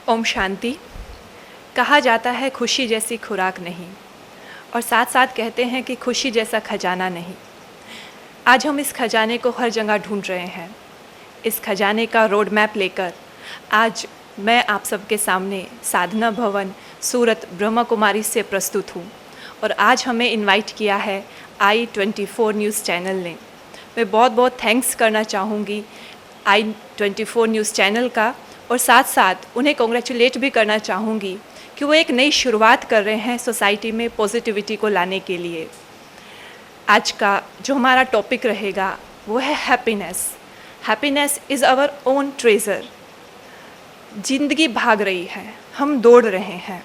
ओम शांति। कहा जाता है खुशी जैसी खुराक नहीं, और साथ साथ कहते हैं कि खुशी जैसा खजाना नहीं। आज हम इस खजाने को हर जगह ढूंढ रहे हैं। इस खजाने का रोड मैप लेकर आज मैं आप सबके सामने साधना भवन सूरत ब्रह्मा कुमारी से प्रस्तुत हूँ, और आज हमें इनवाइट किया है i24 न्यूज़ चैनल ने। मैं बहुत बहुत थैंक्स करना चाहूँगी i24 न्यूज़ चैनल का, और साथ साथ उन्हें कॉन्ग्रेचुलेट भी करना चाहूँगी कि वो एक नई शुरुआत कर रहे हैं सोसाइटी में पॉजिटिविटी को लाने के लिए। आज का जो हमारा टॉपिक रहेगा वो है happiness. Happiness is our own treasure. ज़िंदगी भाग रही है, हम दौड़ रहे हैं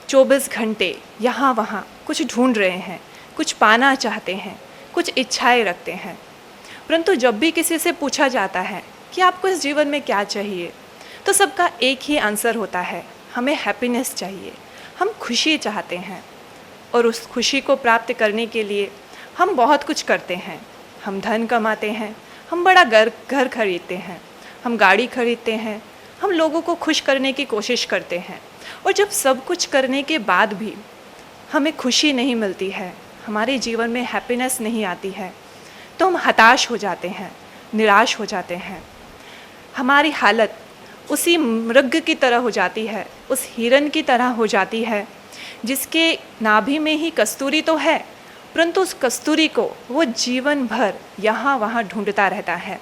24 घंटे यहाँ वहाँ, कुछ ढूंढ रहे हैं, कुछ पाना चाहते हैं, कुछ इच्छाएं रखते हैं। परंतु जब भी किसी से पूछा जाता है कि आपको इस जीवन में क्या चाहिए, तो सबका एक ही आंसर होता है, हमें हैप्पीनेस चाहिए, हम खुशी चाहते हैं। और उस खुशी को प्राप्त करने के लिए हम बहुत कुछ करते हैं। हम धन कमाते हैं, हम बड़ा घर खरीदते हैं, हम गाड़ी खरीदते हैं, हम लोगों को खुश करने की कोशिश करते हैं। और जब सब कुछ करने के बाद भी हमें खुशी नहीं मिलती है, हमारे जीवन में हैप्पीनेस नहीं आती है, तो हम हताश हो जाते हैं, निराश हो जाते हैं। हमारी हालत उसी मृग की तरह हो जाती है, उस हिरन की तरह हो जाती है जिसके नाभि में ही कस्तूरी तो है, परंतु उस कस्तूरी को वो जीवन भर यहाँ वहाँ ढूंढता रहता है।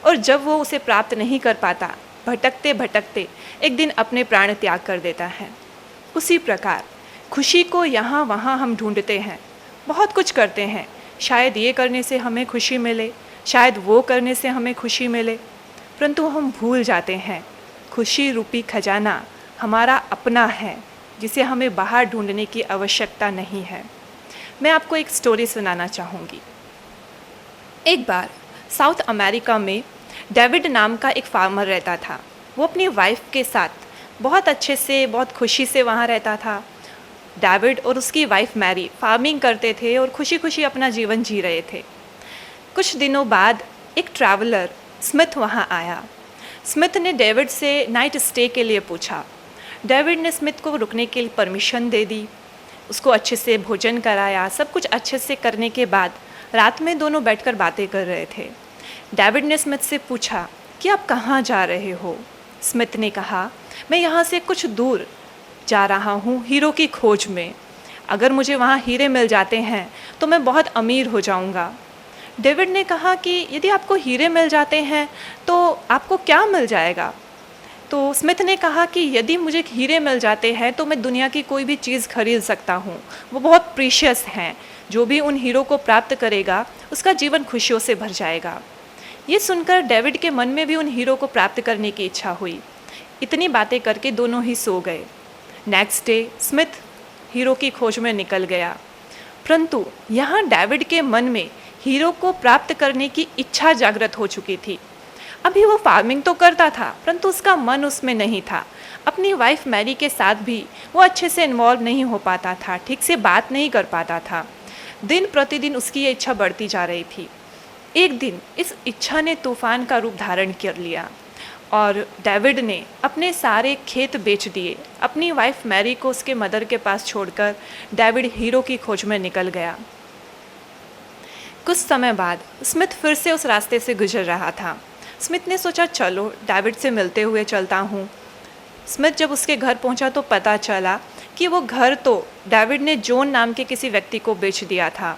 और जब वो उसे प्राप्त नहीं कर पाता, भटकते भटकते एक दिन अपने प्राण त्याग कर देता है। उसी प्रकार खुशी को यहाँ वहाँ हम ढूंढते हैं, बहुत कुछ करते हैं। शायद ये करने से हमें खुशी मिले, शायद वो करने से हमें खुशी मिले, परंतु हम भूल जाते हैं खुशी रूपी खजाना हमारा अपना है, जिसे हमें बाहर ढूंढने की आवश्यकता नहीं है। मैं आपको एक स्टोरी सुनाना चाहूँगी। एक बार साउथ अमेरिका में डेविड नाम का एक फार्मर रहता था। वो अपनी वाइफ के साथ बहुत अच्छे से, बहुत खुशी से वहाँ रहता था। डेविड और उसकी वाइफ मैरी फार्मिंग करते थे और खुशी खुशी अपना जीवन जी रहे थे। कुछ दिनों बाद एक ट्रैवलर स्मिथ वहाँ आया। स्मिथ ने डेविड से नाइट स्टे के लिए पूछा। डेविड ने स्मिथ को रुकने के लिए परमिशन दे दी, उसको अच्छे से भोजन कराया। सब कुछ अच्छे से करने के बाद रात में दोनों बैठकर बातें कर रहे थे। डेविड ने स्मिथ से पूछा कि आप कहाँ जा रहे हो। स्मिथ ने कहा, मैं यहाँ से कुछ दूर जा रहा हूँ हीरो की खोज में। अगर मुझे वहाँ हीरे मिल जाते हैं तो मैं बहुत अमीर हो जाऊँगा। डेविड ने कहा कि यदि आपको हीरे मिल जाते हैं तो आपको क्या मिल जाएगा। तो स्मिथ ने कहा कि यदि मुझे हीरे मिल जाते हैं तो मैं दुनिया की कोई भी चीज़ खरीद सकता हूँ, वो बहुत प्रीशियस हैं। जो भी उन हीरो को प्राप्त करेगा उसका जीवन खुशियों से भर जाएगा। ये सुनकर डेविड के मन में भी उन हीरो को प्राप्त करने की इच्छा हुई। इतनी बातें करके दोनों ही सो गए। नेक्स्ट डे स्मिथ हीरो की खोज में निकल गया, परंतु यहाँ डेविड के मन में हीरो को प्राप्त करने की इच्छा जागृत हो चुकी थी। अभी वो फार्मिंग तो करता था, परंतु उसका मन उसमें नहीं था। अपनी वाइफ मैरी के साथ भी वो अच्छे से इन्वॉल्व नहीं हो पाता था, ठीक से बात नहीं कर पाता था। दिन प्रतिदिन उसकी ये इच्छा बढ़ती जा रही थी। एक दिन इस इच्छा ने तूफान का रूप धारण कर लिया और डेविड ने अपने सारे खेत बेच दिए। अपनी वाइफ मैरी को उसके मदर के पास छोड़कर डेविड हीरो की खोज में निकल गया। कुछ समय बाद स्मिथ फिर से उस रास्ते से गुजर रहा था। स्मिथ ने सोचा, चलो डेविड से मिलते हुए चलता हूँ। स्मिथ जब उसके घर पहुंचा तो पता चला कि वो घर तो डेविड ने जॉन नाम के किसी व्यक्ति को बेच दिया था।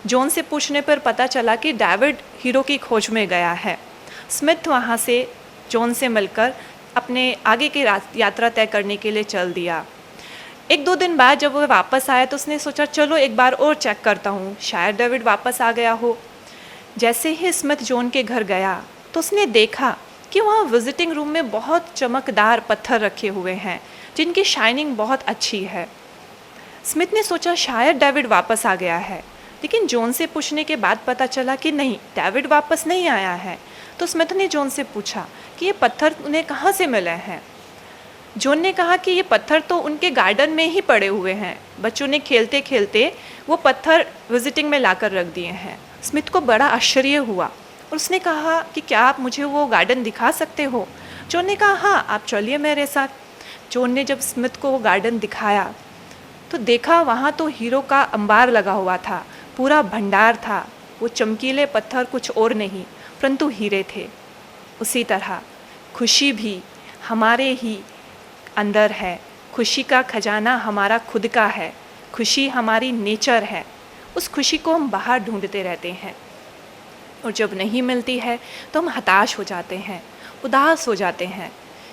जॉन से पूछने पर पता चला कि डेविड हीरो की खोज में गया है। स्मिथ वहाँ से जॉन से मिलकर अपने आगे की यात्रा तय करने के लिए चल दिया। 1-2 दिन बाद जब वह वापस आया तो उसने सोचा चलो एक बार और चेक करता हूँ, शायद डेविड वापस आ गया हो। जैसे ही स्मिथ जॉन के घर गया तो उसने देखा कि वहाँ विजिटिंग रूम में बहुत चमकदार पत्थर रखे हुए हैं जिनकी शाइनिंग बहुत अच्छी है। स्मिथ ने सोचा शायद डेविड वापस आ गया है, लेकिन जॉन से पूछने के बाद पता चला कि नहीं, डेविड वापस नहीं आया है। तो स्मिथ ने जॉन से पूछा कि ये पत्थर उन्हें कहाँ से मिले हैं। जॉन ने कहा कि ये पत्थर तो उनके गार्डन में ही पड़े हुए हैं, बच्चों ने खेलते खेलते वो पत्थर विजिटिंग में लाकर रख दिए हैं। स्मिथ को बड़ा आश्चर्य हुआ और उसने कहा कि क्या आप मुझे वो गार्डन दिखा सकते हो। जॉन ने कहा हाँ, आप चलिए मेरे साथ। जॉन ने जब स्मिथ को वो गार्डन दिखाया तो देखा वहाँ तो हीरो का अंबार लगा हुआ था, पूरा भंडार था। वो चमकीले पत्थर कुछ और नहीं परंतु हीरे थे। उसी तरह खुशी भी हमारे ही अंदर है। खुशी का खजाना हमारा खुद का है। खुशी हमारी नेचर है। उस खुशी को हम बाहर ढूंढते रहते हैं और जब नहीं मिलती है तो हम हताश हो जाते हैं, उदास हो जाते हैं।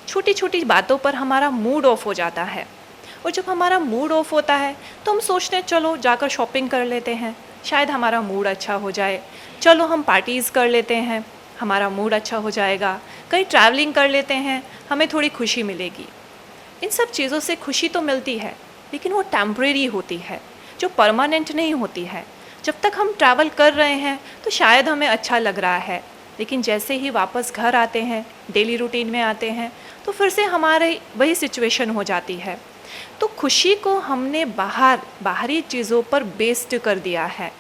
छोटी छोटी बातों पर हमारा मूड ऑफ हो जाता है और जब हमारा मूड ऑफ होता है तो हम सोचते हैं चलो जाकर शॉपिंग कर लेते हैं, शायद हमारा मूड अच्छा हो जाए। चलो हम पार्टीज़ कर लेते हैं, हमारा मूड अच्छा हो जाएगा। कहीं ट्रैवलिंग कर लेते हैं, हमें थोड़ी खुशी मिलेगी। इन सब चीज़ों से खुशी तो मिलती है लेकिन वो टेम्परेरी होती है, जो परमानेंट नहीं होती है। जब तक हम ट्रैवल कर रहे हैं तो शायद हमें अच्छा लग रहा है, लेकिन जैसे ही वापस घर आते हैं, डेली रूटीन में आते हैं, तो फिर से हमारे वही सिचुएशन हो जाती है। तो खुशी को हमने बाहरी चीज़ों पर बेस्ड कर दिया है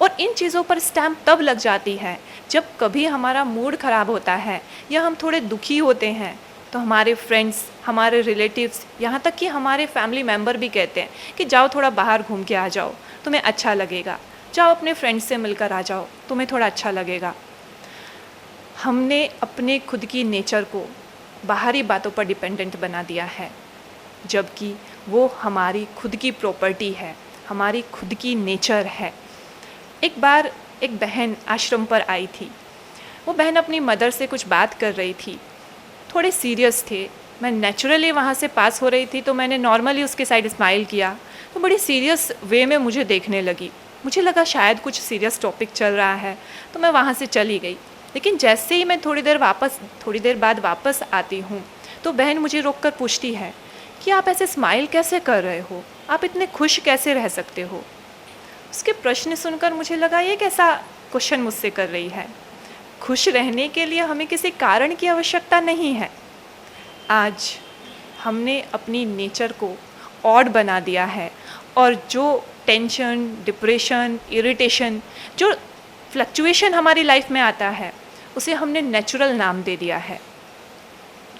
और इन चीज़ों पर स्टैम्प तब लग जाती है जब कभी हमारा मूड ख़राब होता है या हम थोड़े दुखी होते हैं तो हमारे फ्रेंड्स, हमारे रिलेटिव्स, यहाँ तक कि हमारे फैमिली मेम्बर भी कहते हैं कि जाओ थोड़ा बाहर घूम के आ जाओ, तुम्हें अच्छा लगेगा। जाओ अपने फ्रेंड्स से मिलकर आ जाओ, तुम्हें थोड़ा अच्छा लगेगा। हमने अपने खुद की नेचर को बाहरी बातों पर डिपेंडेंट बना दिया है, जबकि वो हमारी खुद की प्रॉपर्टी है, हमारी खुद की नेचर है। एक बार एक बहन आश्रम पर आई थी। वो बहन अपनी मदर से कुछ बात कर रही थी, थोड़े सीरियस थे। मैं नेचुरली वहाँ से पास हो रही थी तो मैंने नॉर्मली उसके साइड स्माइल किया तो बड़ी सीरियस वे में मुझे देखने लगी। मुझे लगा शायद कुछ सीरियस टॉपिक चल रहा है तो मैं वहाँ से चली गई। लेकिन जैसे ही मैं थोड़ी देर बाद वापस आती हूँ तो बहन मुझे रोककर पूछती है कि आप ऐसे स्माइल कैसे कर रहे हो, आप इतने खुश कैसे रह सकते हो। उसके प्रश्न सुनकर मुझे लगा ये कैसा क्वेश्चन मुझसे कर रही है। खुश रहने के लिए हमें किसी कारण की आवश्यकता नहीं है। आज हमने अपनी नेचर को ऑड बना दिया है और जो टेंशन, डिप्रेशन, इरिटेशन, जो फ्लक्चुएशन हमारी लाइफ में आता है उसे हमने नेचुरल नाम दे दिया है।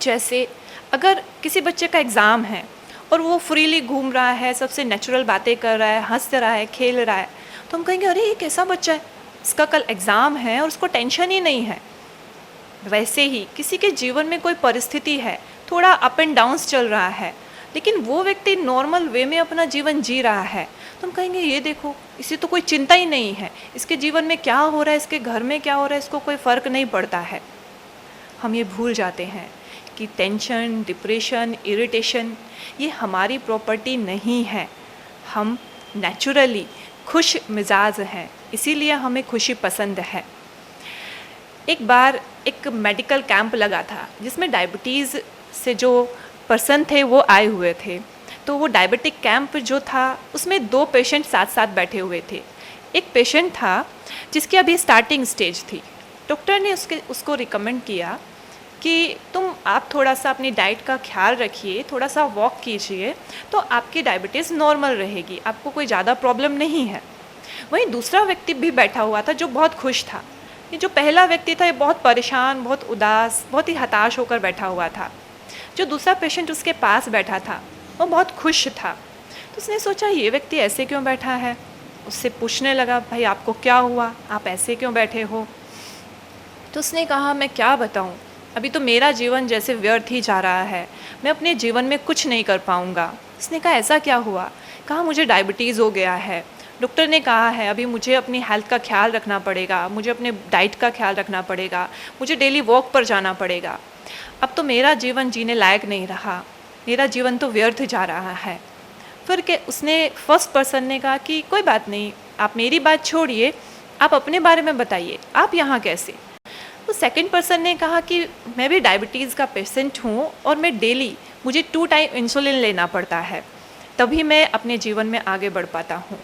जैसे अगर किसी बच्चे का एग्ज़ाम है और वो फ्रीली घूम रहा है, सबसे नेचुरल बातें कर रहा है, हंस रहा है, खेल रहा है, तो हम कहेंगे अरे ये कैसा बच्चा है, इसका कल एग्ज़ाम है और उसको टेंशन ही नहीं है। वैसे ही किसी के जीवन में कोई परिस्थिति है, थोड़ा अप एंड डाउन्स चल रहा है, लेकिन वो व्यक्ति नॉर्मल वे में अपना जीवन जी रहा है, तो हम कहेंगे ये देखो इसे तो कोई चिंता ही नहीं है, इसके जीवन में क्या हो रहा है, इसके घर में क्या हो रहा है, इसको कोई फ़र्क नहीं पड़ता है। हम ये भूल जाते हैं कि टेंशन, डिप्रेशन, इरिटेशन ये हमारी प्रॉपर्टी नहीं है। हम नेचुरली खुश मिजाज हैं, इसीलिए हमें खुशी पसंद है। एक बार एक मेडिकल कैंप लगा था जिसमें डायबिटीज़ से जो पर्सन थे वो आए हुए थे। तो वो डायबिटिक कैंप जो था उसमें 2 पेशेंट साथ साथ बैठे हुए थे। एक पेशेंट था जिसकी अभी स्टार्टिंग स्टेज थी। डॉक्टर ने उसको रिकमेंड किया कि आप थोड़ा सा अपनी डाइट का ख्याल रखिए, थोड़ा सा वॉक कीजिए तो आपकी डायबिटीज़ नॉर्मल रहेगी, आपको कोई ज़्यादा प्रॉब्लम नहीं है। वहीं दूसरा व्यक्ति भी बैठा हुआ था जो बहुत खुश था। ये जो पहला व्यक्ति था ये बहुत परेशान, बहुत उदास, बहुत ही हताश होकर बैठा हुआ था। जो दूसरा पेशेंट उसके पास बैठा था वो बहुत खुश था। तो उसने सोचा ये व्यक्ति ऐसे क्यों बैठा है। उससे पूछने लगा भाई आपको क्या हुआ, आप ऐसे क्यों बैठे हो। तो उसने कहा मैं क्या बताऊँ, अभी तो मेरा जीवन जैसे व्यर्थ ही जा रहा है, मैं अपने जीवन में कुछ नहीं कर पाऊँगा। उसने कहा ऐसा क्या हुआ? कहा मुझे डायबिटीज़ हो गया है। डॉक्टर ने कहा है अभी मुझे अपनी हेल्थ का ख्याल रखना पड़ेगा, मुझे अपने डाइट का ख्याल रखना पड़ेगा, मुझे डेली वॉक पर जाना पड़ेगा। अब तो मेरा जीवन जीने लायक नहीं रहा, मेरा जीवन तो व्यर्थ जा रहा है। फिर के उसने फर्स्ट पर्सन ने कहा कि कोई बात नहीं, आप मेरी बात छोड़िए, आप अपने बारे में बताइए, आप यहाँ कैसे? तो सेकंड पर्सन ने कहा कि मैं भी डायबिटीज़ का पेशेंट हूँ और मैं डेली मुझे 2 टाइम इंसुलिन लेना पड़ता है, तभी मैं अपने जीवन में आगे बढ़ पाता हूँ।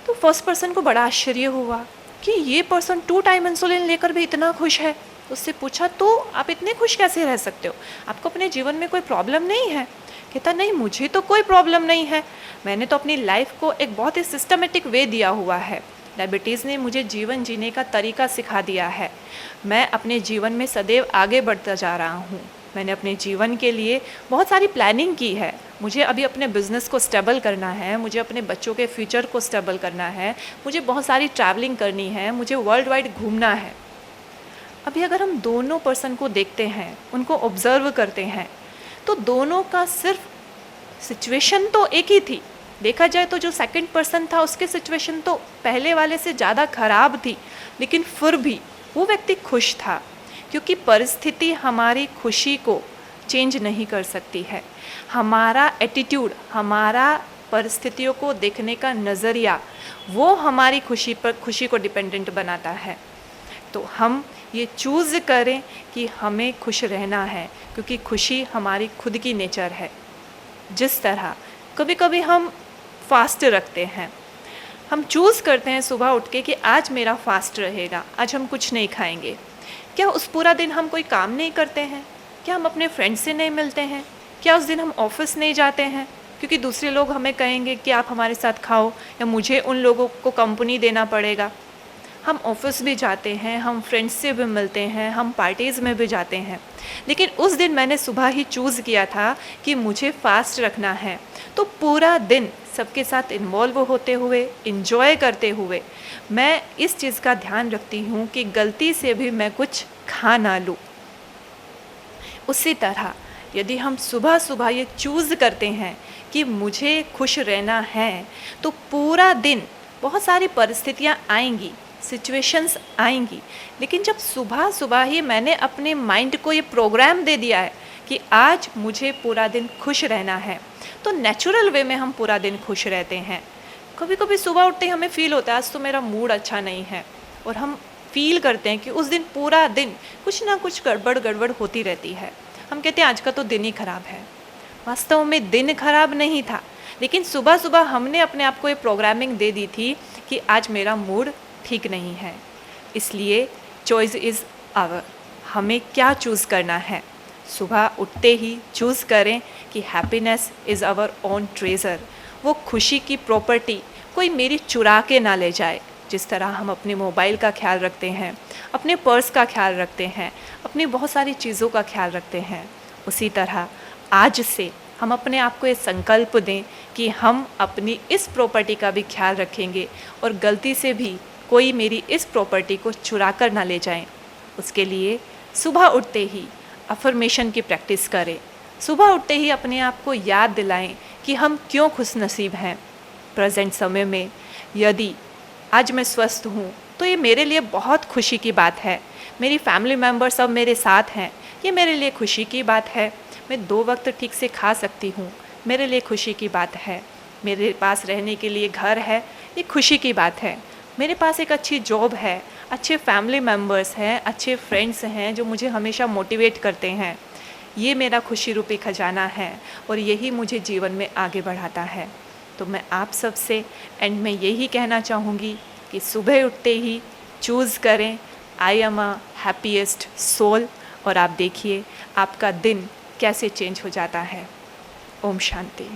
तो फर्स्ट पर्सन को बड़ा आश्चर्य हुआ कि ये पर्सन 2 टाइम इंसुलिन लेकर भी इतना खुश है। उससे पूछा तो आप इतने खुश कैसे रह सकते हो? आपको अपने जीवन में कोई प्रॉब्लम नहीं है? कहता नहीं, मुझे तो कोई प्रॉब्लम नहीं है, मैंने तो अपनी लाइफ को एक बहुत ही सिस्टमेटिक वे दिया हुआ है। डायबिटीज़ ने मुझे जीवन जीने का तरीका सिखा दिया है। मैं अपने जीवन में सदैव आगे बढ़ता जा रहा हूँ। मैंने अपने जीवन के लिए बहुत सारी प्लानिंग की है। मुझे अभी अपने बिज़नेस को स्टेबल करना है, मुझे अपने बच्चों के फ्यूचर को स्टेबल करना है, मुझे बहुत सारी ट्रैवलिंग करनी है, मुझे वर्ल्ड वाइड घूमना है। अभी अगर हम दोनों पर्सन को देखते हैं, उनको ऑब्ज़र्व करते हैं, तो दोनों का सिर्फ सिचुएशन तो एक ही थी। देखा जाए तो जो सेकंड पर्सन था उसके सिचुएशन तो पहले वाले से ज़्यादा ख़राब थी, लेकिन फिर भी वो व्यक्ति खुश था, क्योंकि परिस्थिति हमारी खुशी को चेंज नहीं कर सकती है। हमारा एटीट्यूड, हमारा परिस्थितियों को देखने का नज़रिया, वो हमारी खुशी को डिपेंडेंट बनाता है। तो हम ये चूज़ करें कि हमें खुश रहना है, क्योंकि खुशी हमारी खुद की नेचर है। जिस तरह कभी कभी हम फास्ट रखते हैं, हम चूज़ करते हैं सुबह उठ के कि आज मेरा फास्ट रहेगा, आज हम कुछ नहीं खाएंगे। क्या उस पूरा दिन हम कोई काम नहीं करते हैं? क्या हम अपने फ्रेंड्स से नहीं मिलते हैं? क्या उस दिन हम ऑफिस नहीं जाते हैं क्योंकि दूसरे लोग हमें कहेंगे कि आप हमारे साथ खाओ, या मुझे उन लोगों को कंपनी देना पड़ेगा? हम ऑफिस भी जाते हैं, हम फ्रेंड्स से भी मिलते हैं, हम पार्टीज़ में भी जाते हैं, लेकिन उस दिन मैंने सुबह ही चूज़ किया था कि मुझे फास्ट रखना है। तो पूरा दिन सबके साथ इन्वॉल्व होते हुए, इन्जॉय करते हुए, मैं इस चीज़ का ध्यान रखती हूँ कि गलती से भी मैं कुछ खा ना लूँ। उसी तरह यदि हम सुबह सुबह ये चूज़ करते हैं कि मुझे खुश रहना है, तो पूरा दिन बहुत सारी परिस्थितियाँ आएंगी, सिचुएशंस आएंगी, लेकिन जब सुबह सुबह ही मैंने अपने माइंड को ये प्रोग्राम दे दिया है कि आज मुझे पूरा दिन खुश रहना है, तो नेचुरल वे में हम पूरा दिन खुश रहते हैं। कभी कभी सुबह उठते ही हमें फ़ील होता है आज तो मेरा मूड अच्छा नहीं है, और हम फील करते हैं कि उस दिन पूरा दिन कुछ ना कुछ गड़बड़ होती रहती है। हम कहते हैं आज का तो दिन ही ख़राब है। वास्तव में दिन खराब नहीं था, लेकिन सुबह सुबह हमने अपने आप को ये प्रोग्रामिंग दे दी थी कि आज मेरा मूड ठीक नहीं है। इसलिए चॉइस इज़ आवर, हमें क्या चूज़ करना है। सुबह उठते ही चूज़ करें कि happiness is our own treasure. वो खुशी की प्रॉपर्टी कोई मेरी चुरा के ना ले जाए। जिस तरह हम अपने मोबाइल का ख्याल रखते हैं, अपने पर्स का ख्याल रखते हैं, अपनी बहुत सारी चीज़ों का ख्याल रखते हैं, उसी तरह आज से हम अपने आप को ये संकल्प दें कि हम अपनी इस प्रॉपर्टी का भी ख्याल रखेंगे और गलती से भी कोई मेरी इस प्रॉपर्टी को चुरा कर ना ले जाएं। उसके लिए सुबह उठते ही अफर्मेशन की प्रैक्टिस करें। सुबह उठते ही अपने आप को याद दिलाएं कि हम क्यों खुशनसीब हैं। प्रेजेंट समय में यदि आज मैं स्वस्थ हूँ तो ये मेरे लिए बहुत खुशी की बात है। मेरी फैमिली मेम्बर सब मेरे साथ हैं, ये मेरे लिए खुशी की बात है। मैं 2 वक्त ठीक से खा सकती हूँ, मेरे लिए खुशी की बात है। मेरे पास रहने के लिए घर है, ये खुशी की बात है। मेरे पास एक अच्छी जॉब है, अच्छे फैमिली मेम्बर्स हैं, अच्छे फ्रेंड्स हैं जो मुझे हमेशा मोटिवेट करते हैं। ये मेरा खुशी रूपी खजाना है और यही मुझे जीवन में आगे बढ़ाता है। तो मैं आप सब से एंड में यही कहना चाहूँगी कि सुबह उठते ही चूज़ करें I am a happiest soul, और आप देखिए आपका दिन कैसे चेंज हो जाता है। ओम शांति।